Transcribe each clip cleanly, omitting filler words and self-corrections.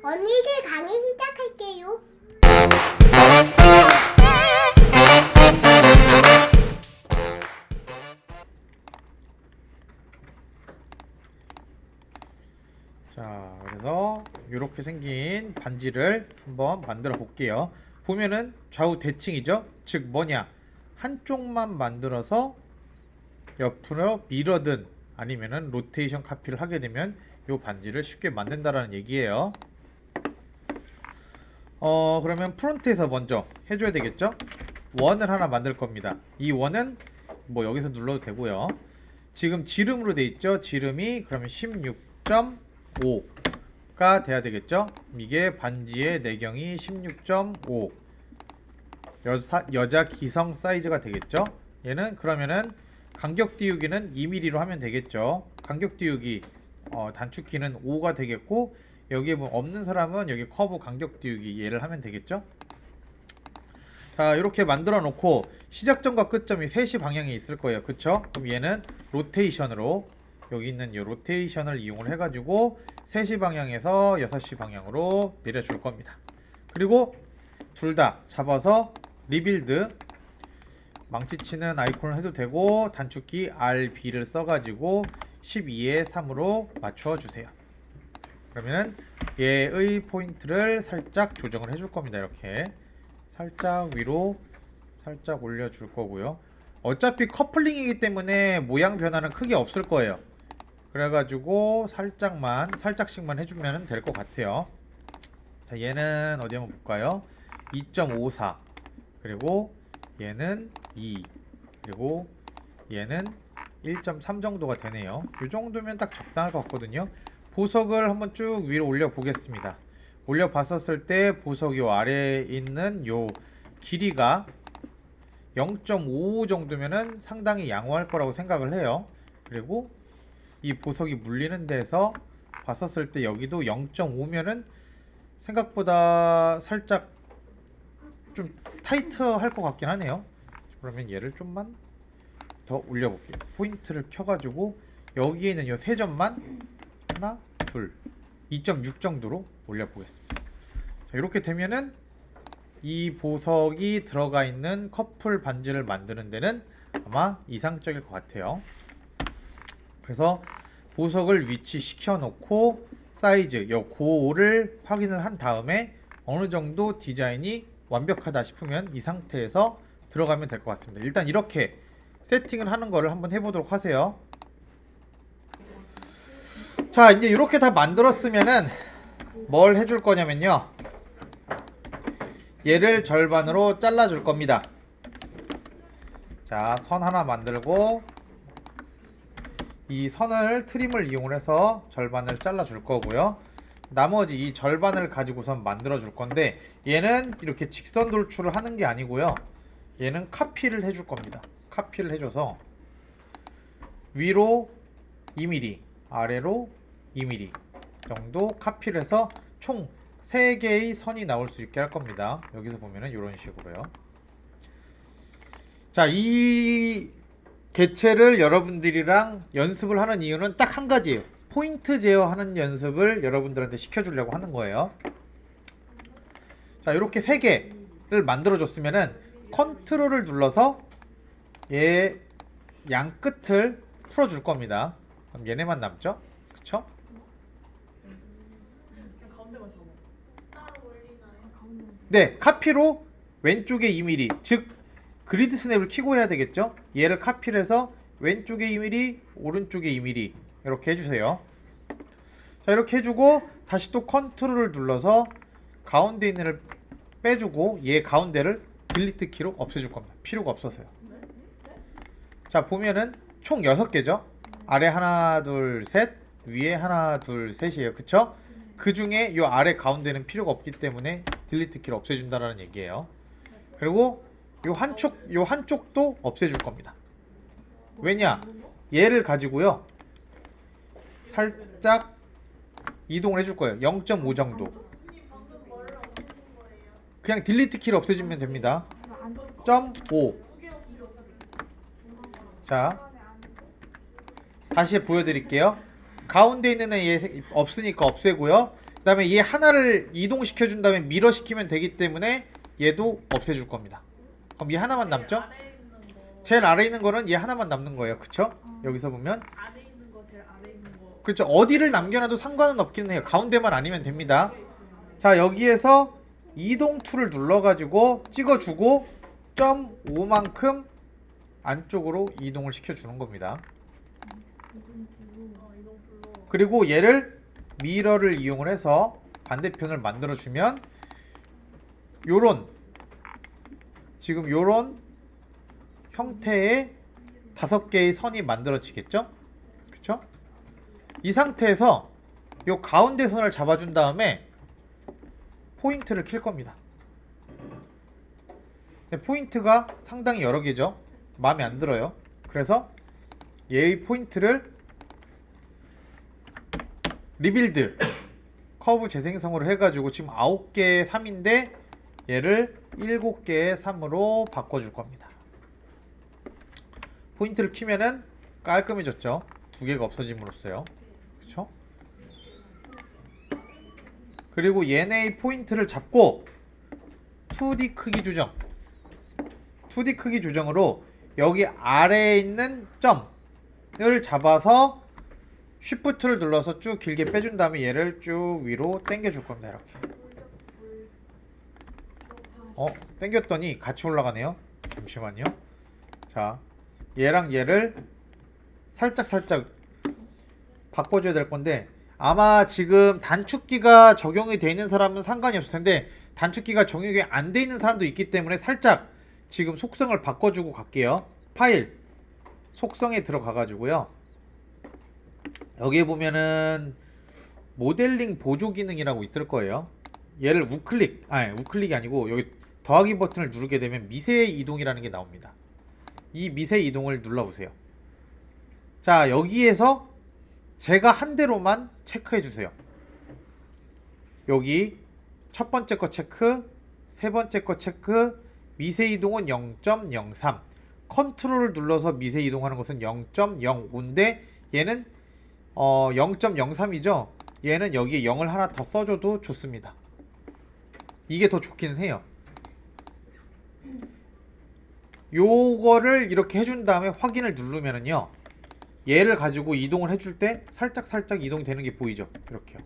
언니들 강의 시작할게요. 자, 그래서 이렇게 생긴 반지를 한번 만들어 볼게요. 보면은 좌우 대칭이죠? 즉 뭐냐? 한쪽만 만들어서 옆으로 밀어든 아니면은 로테이션 카피를 하게 되면 이 반지를 쉽게 만든다라는 얘기예요. 그러면 프론트에서 먼저 해줘야 되겠죠? 원을 하나 만들 겁니다. 이 원은 뭐 여기서 눌러도 되고요. 지금 지름으로 돼 있죠? 지름이 그러면 16.5가 돼야 되겠죠? 이게 반지의 내경이 16.5 여자 기성 사이즈가 되겠죠? 얘는 그러면은 간격 띄우기는 2mm로 하면 되겠죠? 간격 띄우기 단축키는 5가 되겠고, 여기에 뭐 없는 사람은 여기 커브 간격 띄우기 얘를 하면 되겠죠? 자, 이렇게 만들어 놓고 시작점과 끝점이 3시 방향에 있을 거예요. 그쵸? 그럼 얘는 로테이션으로 여기 있는 이 로테이션을 이용을 해가지고 3시 방향에서 6시 방향으로 내려줄 겁니다. 그리고 둘 다 잡아서 리빌드 망치치는 아이콘을 해도 되고 단축키 RB를 써가지고 12에 3으로 맞춰주세요. 그러면은 얘의 포인트를 살짝 조정을 해줄 겁니다. 이렇게 살짝 위로 살짝 올려줄 거고요. 어차피 커플링이기 때문에 모양 변화는 크게 없을 거예요. 그래가지고 살짝씩만 해주면 될 것 같아요. 자, 얘는 어디 한번 볼까요? 2.54 그리고 얘는 2 그리고 얘는 1.3 정도가 되네요. 이 정도면 딱 적당할 것 같거든요. 보석을 한번 쭉 위로 올려 보겠습니다. 올려 봤었을 때 보석 요 아래에 있는 요 길이가 0.5 정도면은 상당히 양호할 거라고 생각을 해요. 그리고 이 보석이 물리는 데서 봤었을 때 여기도 0.5면은 생각보다 살짝 좀 타이트할 것 같긴 하네요. 그러면 얘를 좀만 더 올려볼게요. 포인트를 켜가지고 여기에 있는 요 세 점만 하나, 둘, 2.6 정도로 올려보겠습니다. 자, 이렇게 되면은 이 보석이 들어가 있는 커플 반지를 만드는 데는 아마 이상적일 것 같아요. 그래서 보석을 위치시켜 놓고 사이즈, 요 고를 확인을 한 다음에 어느 정도 디자인이 완벽하다 싶으면 이 상태에서 들어가면 될 것 같습니다. 일단 이렇게 세팅을 하는 거를 한번 해보도록 하세요. 자, 이제 이렇게 다 만들었으면은 뭘 해줄 거냐면요, 얘를 절반으로 잘라 줄 겁니다. 자, 선 하나 만들고 이 선을 트림을 이용해서 절반을 잘라 줄 거고요. 나머지 이 절반을 가지고선 만들어 줄 건데, 얘는 이렇게 직선 돌출을 하는 게 아니고요, 얘는 카피를 해줄 겁니다. 카피를 해줘서 위로 2mm 아래로 2mm 정도 카피를 해서 총 3개의 선이 나올 수 있게 할 겁니다. 여기서 보면은 이런 식으로요. 자, 이 개체를 여러분들이랑 연습을 하는 이유는 딱 한 가지예요. 포인트 제어하는 연습을 여러분들한테 시켜주려고 하는 거예요. 자, 이렇게 3개를 만들어 줬으면은 컨트롤을 눌러서 얘 양 끝을 풀어 줄 겁니다. 그럼 얘네만 남죠? 그쵸? 네, 카피로 왼쪽에 2mm, 즉 그리드 스냅을 켜고 해야 되겠죠? 얘를 카피를 해서 왼쪽에 2mm, 오른쪽에 2mm 이렇게 해주세요. 자, 이렇게 해주고 다시 또 컨트롤을 눌러서 가운데 있는 애를 빼주고 얘 가운데를 딜리트 키로 없애줄 겁니다. 필요가 없어서요. 자, 보면은 총 6개죠? 아래 하나, 둘, 셋, 위에 하나, 둘, 셋이에요. 그쵸? 그 중에 요 아래 가운데는 필요가 없기 때문에 딜리트 키를 없애준다라는 얘기예요. 그리고 요 한쪽도 없애줄 겁니다. 왜냐? 얘를 가지고요, 살짝 이동을 해줄 거예요. 0.5 정도. 그냥 딜리트 키를 없애주면 됩니다. 0.5. 자, 다시 보여드릴게요. 가운데 있는 애 없으니까 없애고요. 그다음에 얘 하나를 이동시켜 준 다음에 미러 시키면 되기 때문에 얘도 없애줄 겁니다. 그럼 얘 하나만 남죠? 아래에 있는 거. 제일 아래에 있는 거는 얘 하나만 남는 거예요. 그쵸? 여기서 보면 안에 있는 거 제일 아래 있는 거. 그렇죠. 어디를 남겨놔도 상관은 없긴 해요. 가운데만 아니면 됩니다. 자, 여기에서 이동 툴을 눌러가지고 찍어주고 0.5만큼 안쪽으로 이동을 시켜주는 겁니다. 이동 불로. 그리고 얘를 미러를 이용을 해서 반대편을 만들어주면 요런 지금 요런 형태의 5개의 선이 만들어지겠죠? 그쵸? 이 상태에서 요 가운데 선을 잡아준 다음에 포인트를 킬 겁니다. 근데 포인트가 상당히 여러 개죠. 마음에 안 들어요. 그래서 얘의 포인트를 리빌드 커브 재생성으로 해가지고 지금 9개의 3인데 얘를 7개의 3으로 바꿔줄 겁니다. 포인트를 키면은 깔끔해졌죠. 2개가 없어짐으로써요. 그쵸? 그리고 얘네의 포인트를 잡고 2D 크기 조정 2D 크기 조정으로 여기 아래에 있는 점을 잡아서 쉬프트를 눌러서 쭉 길게 빼준 다음에 얘를 쭉 위로 당겨 줄 겁니다. 이렇게 당겼더니 같이 올라가네요. 잠시만요. 자, 얘랑 얘를 살짝 바꿔줘야 될 건데 아마 지금 단축키가 적용이 되어 있는 사람은 상관이 없을 텐데 단축키가 적용이 안 되어 있는 사람도 있기 때문에 살짝 지금 속성을 바꿔주고 갈게요. 파일 속성에 들어가 가지고요. 여기에 보면은 모델링 보조 기능이라고 있을 거예요. 얘를 우클릭이 아니고 여기 더하기 버튼을 누르게 되면 미세 이동이라는 게 나옵니다. 이 미세 이동을 눌러보세요. 자, 여기에서 제가 한 대로만 체크해 주세요. 여기 첫 번째 거 체크, 세 번째 거 체크, 미세 이동은 0.03, 컨트롤을 눌러서 미세 이동하는 것은 0.05인데 얘는 0.03이죠. 얘는 여기에 0을 하나 더 써줘도 좋습니다. 이게 더 좋기는 해요. 요거를 이렇게 해준 다음에 확인을 누르면은요, 얘를 가지고 이동을 해줄 때 살짝 이동이 되는 게 보이죠? 이렇게요.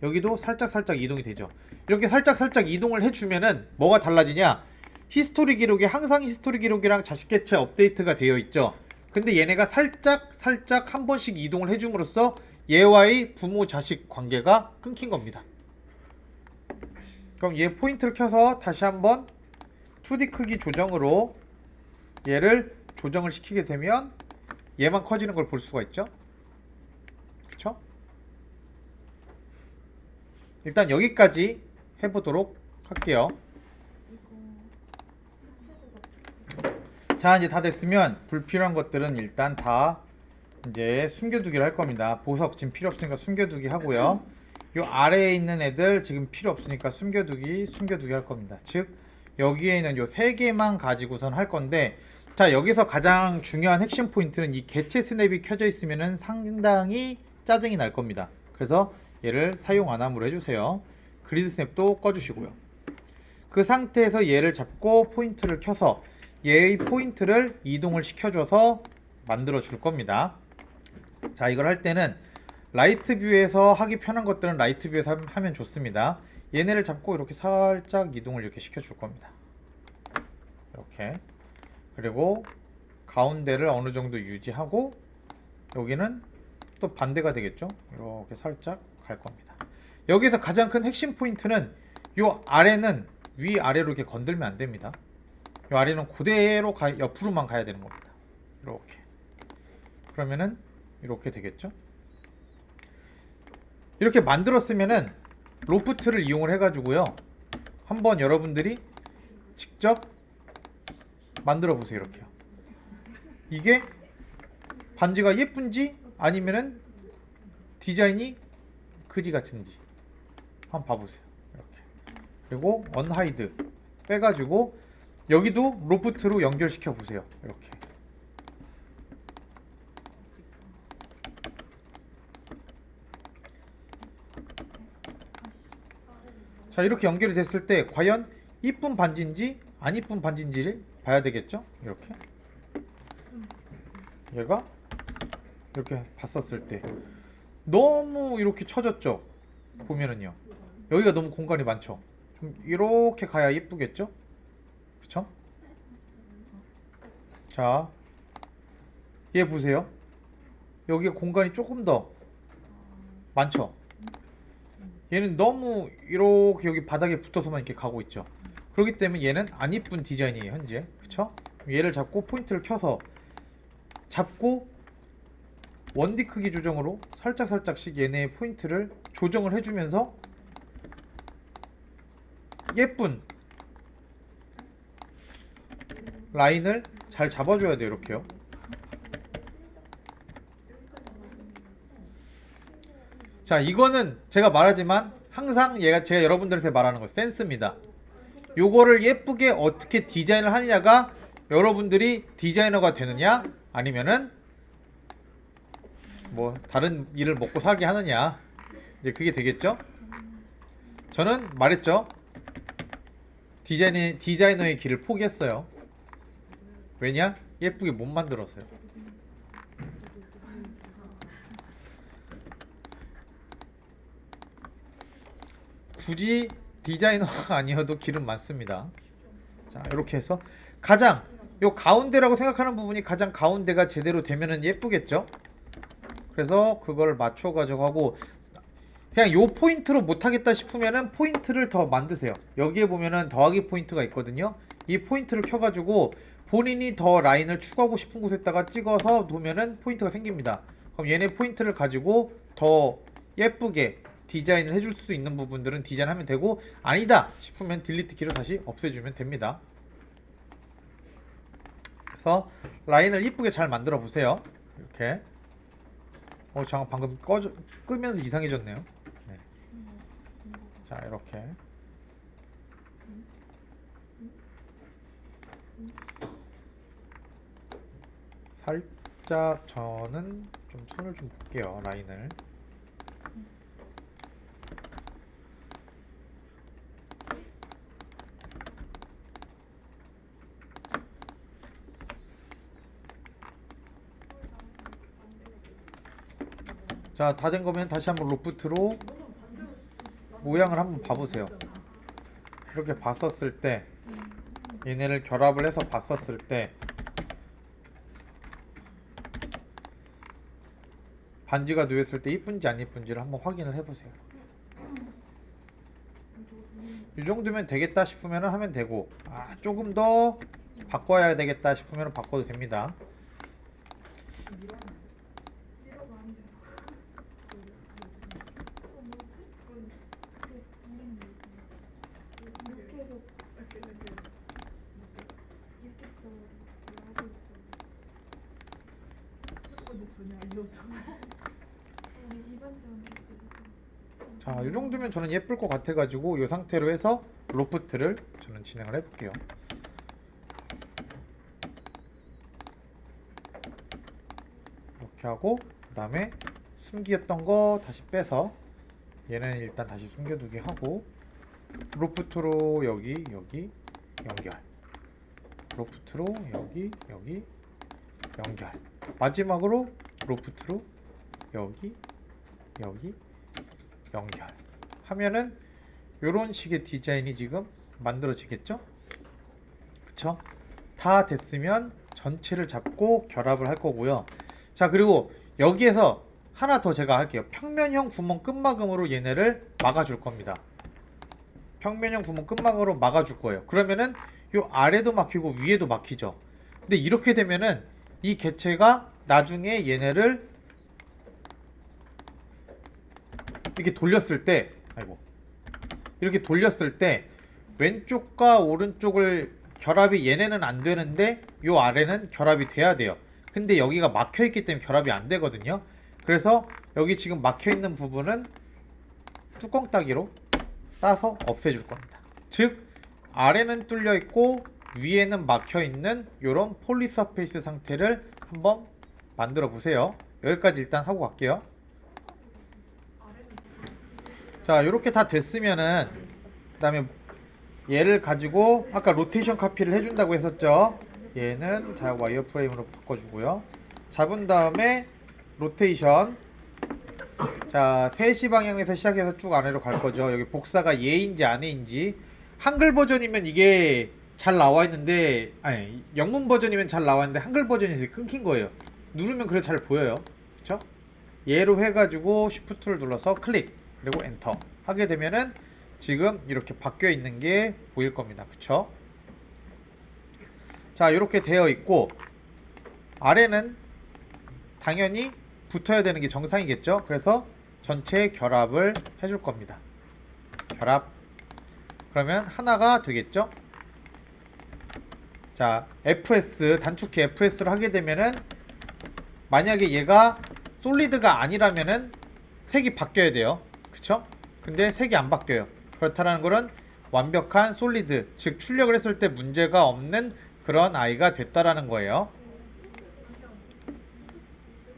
여기도 살짝 이동이 되죠. 이렇게 살짝 이동을 해주면은 뭐가 달라지냐? 히스토리 기록이 항상 히스토리 기록이랑 자식 개체 업데이트가 되어 있죠. 근데 얘네가 살짝 한 번씩 이동을 해줌으로써 얘와의 부모 자식 관계가 끊긴 겁니다. 그럼 얘 포인트를 켜서 다시 한번 2D 크기 조정으로 얘를 조정을 시키게 되면 얘만 커지는 걸 볼 수가 있죠. 그쵸? 일단 여기까지 해보도록 할게요. 자, 이제 다 됐으면 불필요한 것들은 일단 다 이제 숨겨두기를 할 겁니다. 보석 지금 필요 없으니까 숨겨두기 하고요. 요 아래에 있는 애들 지금 필요 없으니까 숨겨두기 할 겁니다. 즉 여기에 있는 요 3개만 가지고선 할 건데, 자, 여기서 가장 중요한 핵심 포인트는 이 개체 스냅이 켜져 있으면은 상당히 짜증이 날 겁니다. 그래서 얘를 사용 안 함으로 해주세요. 그리드 스냅도 꺼주시고요. 그 상태에서 얘를 잡고 포인트를 켜서 얘의 포인트를 이동을 시켜줘서 만들어 줄 겁니다. 자, 이걸 할 때는 라이트 뷰에서 하기 편한 것들은 라이트 뷰에서 하면 좋습니다. 얘네를 잡고 이렇게 살짝 이동을 이렇게 시켜 줄 겁니다. 이렇게. 그리고 가운데를 어느 정도 유지하고 여기는 또 반대가 되겠죠. 이렇게 살짝 갈 겁니다. 여기서 가장 큰 핵심 포인트는 요 아래는 위아래로 이렇게 건들면 안 됩니다. 요 아래는 그대로 옆으로만 가야 되는 겁니다. 이렇게. 그러면은 이렇게 되겠죠. 이렇게 만들었으면은 로프트를 이용을 해가지고요, 한번 여러분들이 직접 만들어 보세요. 이렇게요. 이게 반지가 예쁜지 아니면은 디자인이 그지 같은지 한번 봐보세요. 이렇게. 그리고 언하이드 빼가지고 여기도 로프트로 연결시켜 보세요. 이렇게. 자, 이렇게 연결이 됐을 때 과연 이쁜 반지인지 안 이쁜 반지인지를 봐야 되겠죠? 이렇게 얘가 이렇게 봤었을 때 너무 이렇게 쳐졌죠? 보면은요, 여기가 너무 공간이 많죠? 좀 이렇게 가야 예쁘겠죠? 그쵸? 자, 얘 보세요. 여기가 공간이 조금 더 많죠? 얘는 너무 이렇게 여기 바닥에 붙어서만 이렇게 가고 있죠. 그렇기 때문에 얘는 안 이쁜 디자인이에요, 현재. 그쵸? 얘를 잡고 포인트를 켜서 잡고 원디 크기 조정으로 살짝씩 얘네의 포인트를 조정을 해주면서 예쁜 라인을 잘 잡아줘야 돼요. 이렇게요. 자, 이거는 제가 말하지만 항상 제가 여러분들한테 말하는 거 센스입니다. 요거를 예쁘게 어떻게 디자인을 하느냐가 여러분들이 디자이너가 되느냐 아니면은 뭐 다른 일을 먹고 살게 하느냐, 이제 그게 되겠죠. 저는 말했죠, 디자이너의 길을 포기했어요. 왜냐? 예쁘게 못 만들어서요. 굳이 디자이너가 아니어도 길은 많습니다. 자, 이렇게 해서 가장 요 가운데라고 생각하는 부분이 가장 가운데가 제대로 되면은 예쁘겠죠. 그래서 그걸 맞춰 가지고 하고, 그냥 요 포인트로 못하겠다 싶으면은 포인트를 더 만드세요. 여기에 보면은 더하기 포인트가 있거든요. 이 포인트를 켜가지고 본인이 더 라인을 추구하고 싶은 곳에다가 찍어서 놓으면은 포인트가 생깁니다. 그럼 얘네 포인트를 가지고 더 예쁘게 디자인을 해줄 수 있는 부분들은 디자인하면 되고, 아니다 싶으면 딜리트 키로 다시 없애주면 됩니다. 그래서 라인을 이쁘게 잘 만들어 보세요. 이렇게. 잠깐 방금 끄면서 이상해졌네요. 네. 자, 이렇게. 살짝 저는 좀 손을 좀 볼게요. 라인을. 자, 다 된 거면 다시 한번 로프트로 모양을 한번 봐보세요. 이렇게 봤었을 때, 얘네를 결합을 해서 봤었을 때 반지가 누웠을 때 이쁜지 안 이쁜지를 한번 확인을 해보세요. 이 정도면 되겠다 싶으면 하면 되고, 조금 더 바꿔야 되겠다 싶으면 바꿔도 됩니다. 자, 이 정도면 저는 예쁠 것 같아가지고 이 상태로 해서 로프트를 저는 진행을 해볼게요. 이렇게 하고, 그 다음에 숨겼던 거 다시 빼서 얘는 일단 다시 숨겨두게 하고, 로프트로 여기 연결, 로프트로 여기 연결, 마지막으로 로프트로 여기 연결 하면은 요런 식의 디자인이 지금 만들어지겠죠? 그쵸? 다 됐으면 전체를 잡고 결합을 할 거고요. 자, 그리고 여기에서 하나 더 제가 할게요. 평면형 구멍 끝마금으로 얘네를 막아줄 겁니다. 평면형 구멍 끝마금으로 막아줄 거예요. 그러면은 요 아래도 막히고 위에도 막히죠. 근데 이렇게 되면은 이 개체가 나중에 얘네를 이렇게 돌렸을 때, 이렇게 돌렸을 때 왼쪽과 오른쪽을 결합이 얘네는 안 되는데 요 아래는 결합이 돼야 돼요. 근데 여기가 막혀 있기 때문에 결합이 안 되거든요. 그래서 여기 지금 막혀 있는 부분은 뚜껑 따기로 따서 없애줄 겁니다. 즉, 아래는 뚫려 있고 위에는 막혀 있는 요런 폴리서페이스 상태를 한번 만들어 보세요. 여기까지 일단 하고 갈게요. 자, 요렇게 다 됐으면은 다음에 얘를 가지고 아까 로테이션 카피를 해준다고 했었죠. 얘는 자 와이어프레임으로 바꿔주고요. 잡은 다음에 로테이션, 자 3시 방향에서 시작해서 쭉 아래로 갈 거죠. 여기 복사가 예인지 아래인지, 한글 버전이면 이게 잘 나와 있는데, 아니 영문 버전이면 잘 나와 있는데 한글 버전이 끊긴 거예요. 누르면 그래 잘 보여요. 그쵸? 얘로 해가지고 쉬프트를 눌러서 클릭 그리고 엔터 하게 되면은 지금 이렇게 바뀌어 있는 게 보일 겁니다. 그쵸? 자 이렇게 되어 있고, 아래는 당연히 붙어야 되는 게 정상이겠죠. 그래서 전체 결합을 해줄 겁니다. 결합. 그러면 하나가 되겠죠. 자 FS, 단축키 FS를 하게 되면은 만약에 얘가 솔리드가 아니라면은 색이 바뀌어야 돼요. 그쵸? 근데 색이 안 바뀌어요. 그렇다는 거는 완벽한 솔리드, 즉 출력을 했을 때 문제가 없는 그런 아이가 됐다라는 거예요.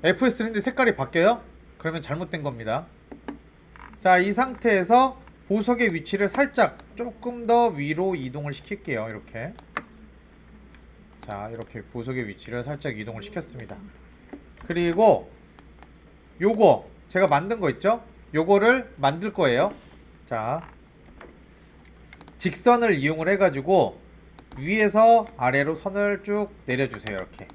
FS는 근데 색깔이 바뀌어요? 그러면 잘못된 겁니다. 자, 이 상태에서 보석의 위치를 살짝 조금 더 위로 이동을 시킬게요. 이렇게. 자, 이렇게 보석의 위치를 살짝 이동을 시켰습니다. 그리고 요거 제가 만든 거 있죠? 요거를 만들 거예요. 자, 직선을 이용을 해가지고 위에서 아래로 선을 쭉 내려주세요. 이렇게.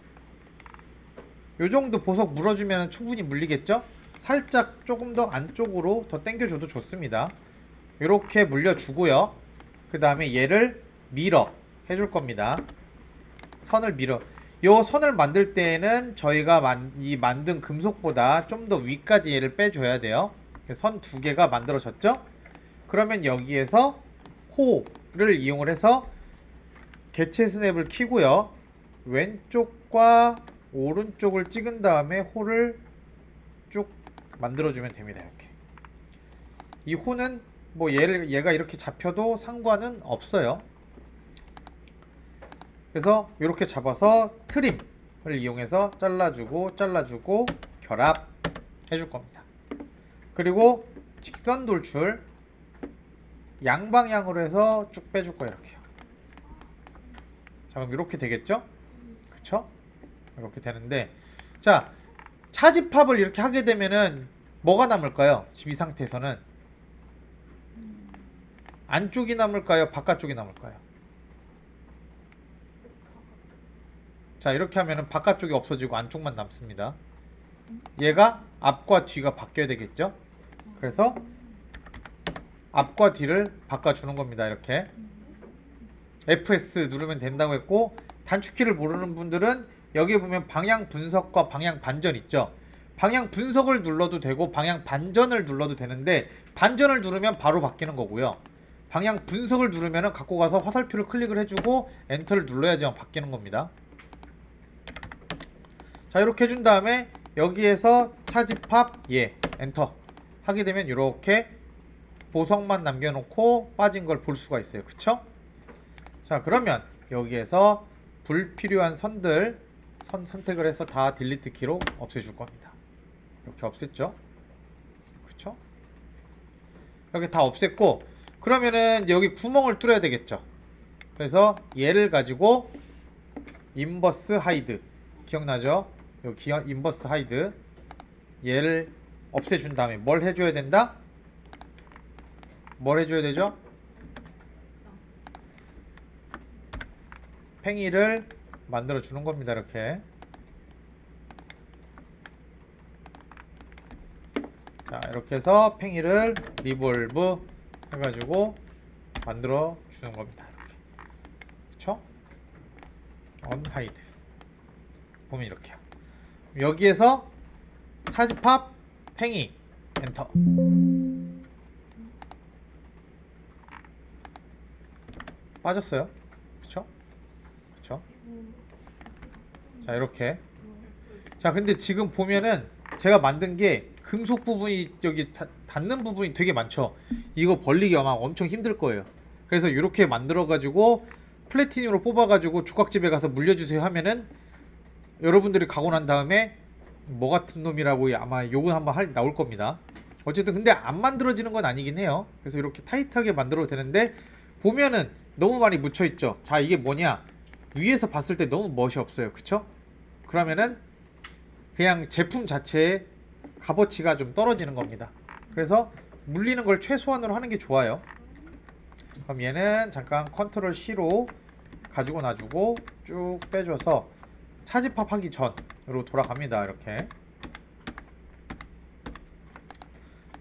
요 정도 보석 물어주면 충분히 물리겠죠? 살짝 조금 더 안쪽으로 더 당겨줘도 좋습니다. 이렇게 물려주고요. 그 다음에 얘를 밀어 해줄 겁니다. 선을 밀어. 요 선을 만들 때에는 저희가 만든 금속보다 좀 더 위까지 얘를 빼줘야 돼요. 선 2개가 만들어졌죠? 그러면 여기에서 호를 이용을 해서 개체 스냅을 키고요. 왼쪽과 오른쪽을 찍은 다음에 호를 쭉 만들어주면 됩니다. 이렇게. 이 호는 뭐 얘가 이렇게 잡혀도 상관은 없어요. 그래서 이렇게 잡아서 트림을 이용해서 잘라주고 결합 해줄 겁니다. 그리고 직선 돌출 양방향으로 해서 쭉 빼줄 거예요. 이렇게요. 자, 그럼 이렇게 되겠죠? 그쵸? 이렇게 되는데, 자 차집합을 이렇게 하게 되면은 뭐가 남을까요? 지금 이 상태에서는 안쪽이 남을까요? 바깥쪽이 남을까요? 자, 이렇게 하면은 바깥쪽이 없어지고 안쪽만 남습니다. 얘가 앞과 뒤가 바뀌어야 되겠죠? 그래서 앞과 뒤를 바꿔주는 겁니다. 이렇게 FS 누르면 된다고 했고, 단축키를 모르는 분들은 여기 보면 방향 분석과 방향 반전 있죠? 방향 분석을 눌러도 되고 방향 반전을 눌러도 되는데, 반전을 누르면 바로 바뀌는 거고요. 방향 분석을 누르면 갖고 가서 화살표를 클릭을 해주고 엔터를 눌러야지만 바뀌는 겁니다. 자, 이렇게 해준 다음에 여기에서 차집합 엔터 하게 되면 이렇게 보석만 남겨놓고 빠진 걸 볼 수가 있어요. 그쵸? 자, 그러면 여기에서 불필요한 선들 선택을 해서 다 딜리트 키로 없애줄 겁니다. 이렇게 없앴죠? 그쵸? 이렇게 다 없앴고, 그러면은 여기 구멍을 뚫어야 되겠죠? 그래서 얘를 가지고 인버스 하이드, 기억나죠? 여기 인버스 하이드, 얘를 없애준 다음에 뭘 해줘야 된다? 뭘 해줘야 되죠? 팽이를 만들어 주는 겁니다. 이렇게. 자, 이렇게 해서 팽이를 리볼브 해가지고 만들어 주는 겁니다. 이렇게. 그쵸? 언하이드 보면 이렇게요. 여기에서 차집합 팽이 엔터. 빠졌어요. 그쵸? 그쵸? 자, 이렇게. 자, 근데 지금 보면은 제가 만든 게 금속 부분이 여기 닿는 부분이 되게 많죠. 이거 벌리기 아마 엄청 힘들 거예요. 그래서 이렇게 만들어 가지고 플래티늄으로 뽑아 가지고 조각집에 가서 물려주세요 하면은 여러분들이 가고 난 다음에 뭐 같은 놈이라고 아마 욕은 한번 나올 겁니다. 어쨌든 근데 안 만들어지는 건 아니긴 해요. 그래서 이렇게 타이트하게 만들어도 되는데 보면은 너무 많이 묻혀 있죠. 자, 이게 뭐냐? 위에서 봤을 때 너무 멋이 없어요. 그쵸? 그러면은 그냥 제품 자체의 값어치가 좀 떨어지는 겁니다. 그래서 물리는 걸 최소한으로 하는 게 좋아요. 그럼 얘는 잠깐 컨트롤 C로 가지고 놔주고 쭉 빼줘서 차집합 하기 전으로 돌아갑니다. 이렇게.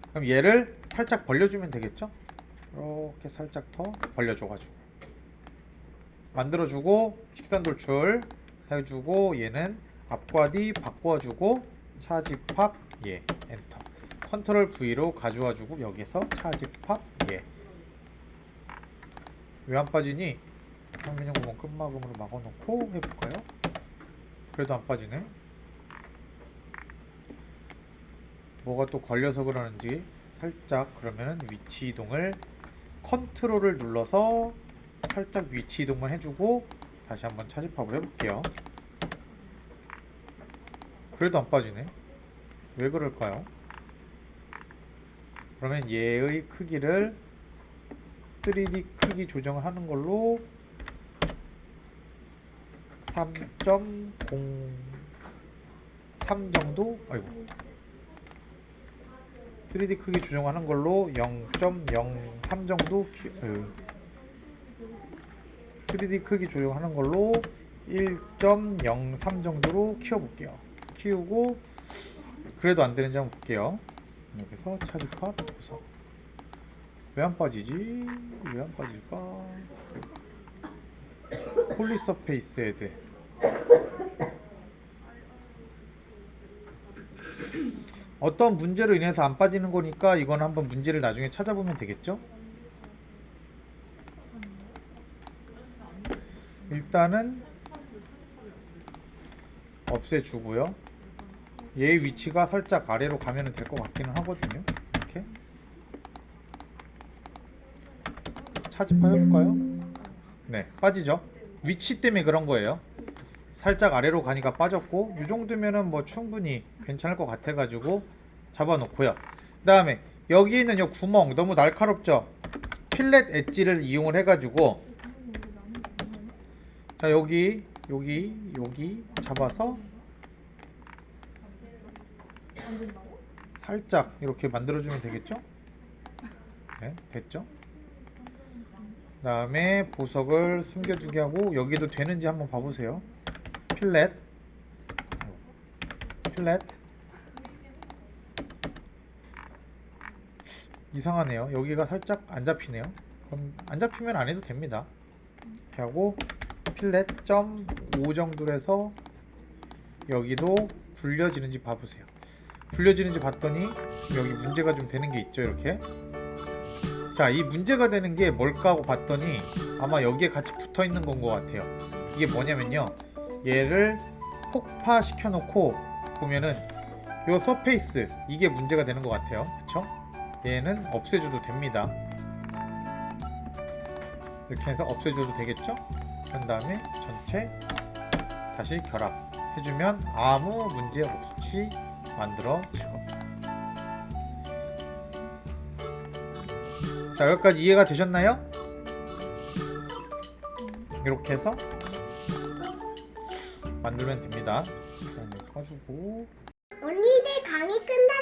그럼 얘를 살짝 벌려주면 되겠죠? 이렇게 살짝 더 벌려줘가지고 만들어주고 직선돌출 해주고 얘는 앞과 뒤 바꿔주고 차집합 예 엔터 컨트롤 V로 가져와주고 여기서 차집합 예. 왜 안 빠지니? 평면형 구멍 끝막음으로 막아놓고 해볼까요? 그래도 안 빠지네. 뭐가 또 걸려서 그러는지 살짝 그러면은 위치 이동을 컨트롤을 눌러서 살짝 위치 이동만 해주고 다시 한번 차집합을 해볼게요. 그래도 안 빠지네. 왜 그럴까요? 그러면 얘의 크기를 3D 크기 조정을 하는 걸로 3.03 정도? 아이고 3D 크기 조정하는 걸로 0.03 정도 3D 크기 조정하는 걸로 1.03 정도로 키워볼게요. 키우고 그래도 안 되는지 한번 볼게요. 여기서 차집합 구석 왜 안 빠지지? 왜 안 빠질까? 폴리서페이스 헤드 어떤 문제로 인해서 안 빠지는 거니까 이건 한번 문제를 나중에 찾아보면 되겠죠? 일단은 없애주고요. 얘의 위치가 살짝 아래로 가면 될 것 같기는 하거든요. 이렇게 차집합 해볼까요? 네, 빠지죠. 위치 때문에 그런 거예요. 살짝 아래로 가니까 빠졌고 이 정도면은 뭐 충분히 괜찮을 것 같아가지고 잡아놓고요. 그 다음에 여기 있는 이 구멍 너무 날카롭죠? 필렛 엣지를 이용을 해가지고 자 여기 잡아서 살짝 이렇게 만들어주면 되겠죠? 네, 됐죠? 그 다음에 보석을 숨겨주게 하고 여기도 되는지 한번 봐보세요. 필렛 이상하네요. 여기가 살짝 안 잡히네요. 그럼 안 잡히면 안 해도 됩니다. 이렇게 하고 필렛 0.5 정도로 해서 여기도 굴려지는지 봐보세요. 굴려지는지 봤더니 여기 문제가 좀 되는 게 있죠. 이렇게 자, 이 문제가 되는 게 뭘까 하고 봤더니 아마 여기에 같이 붙어 있는 건 것 같아요. 이게 뭐냐면요, 얘를 폭파시켜 놓고 보면은 요 서페이스 이게 문제가 되는 것 같아요. 그쵸? 얘는 없애줘도 됩니다. 이렇게 해서 없애줘도 되겠죠? 그런 다음에 전체 다시 결합해주면 아무 문제 없이 만들어질 겁니다. 자, 여기까지 이해가 되셨나요? 이렇게 해서 만들면 됩니다. 일단 꺼주고 언니들 강의 끝났어요.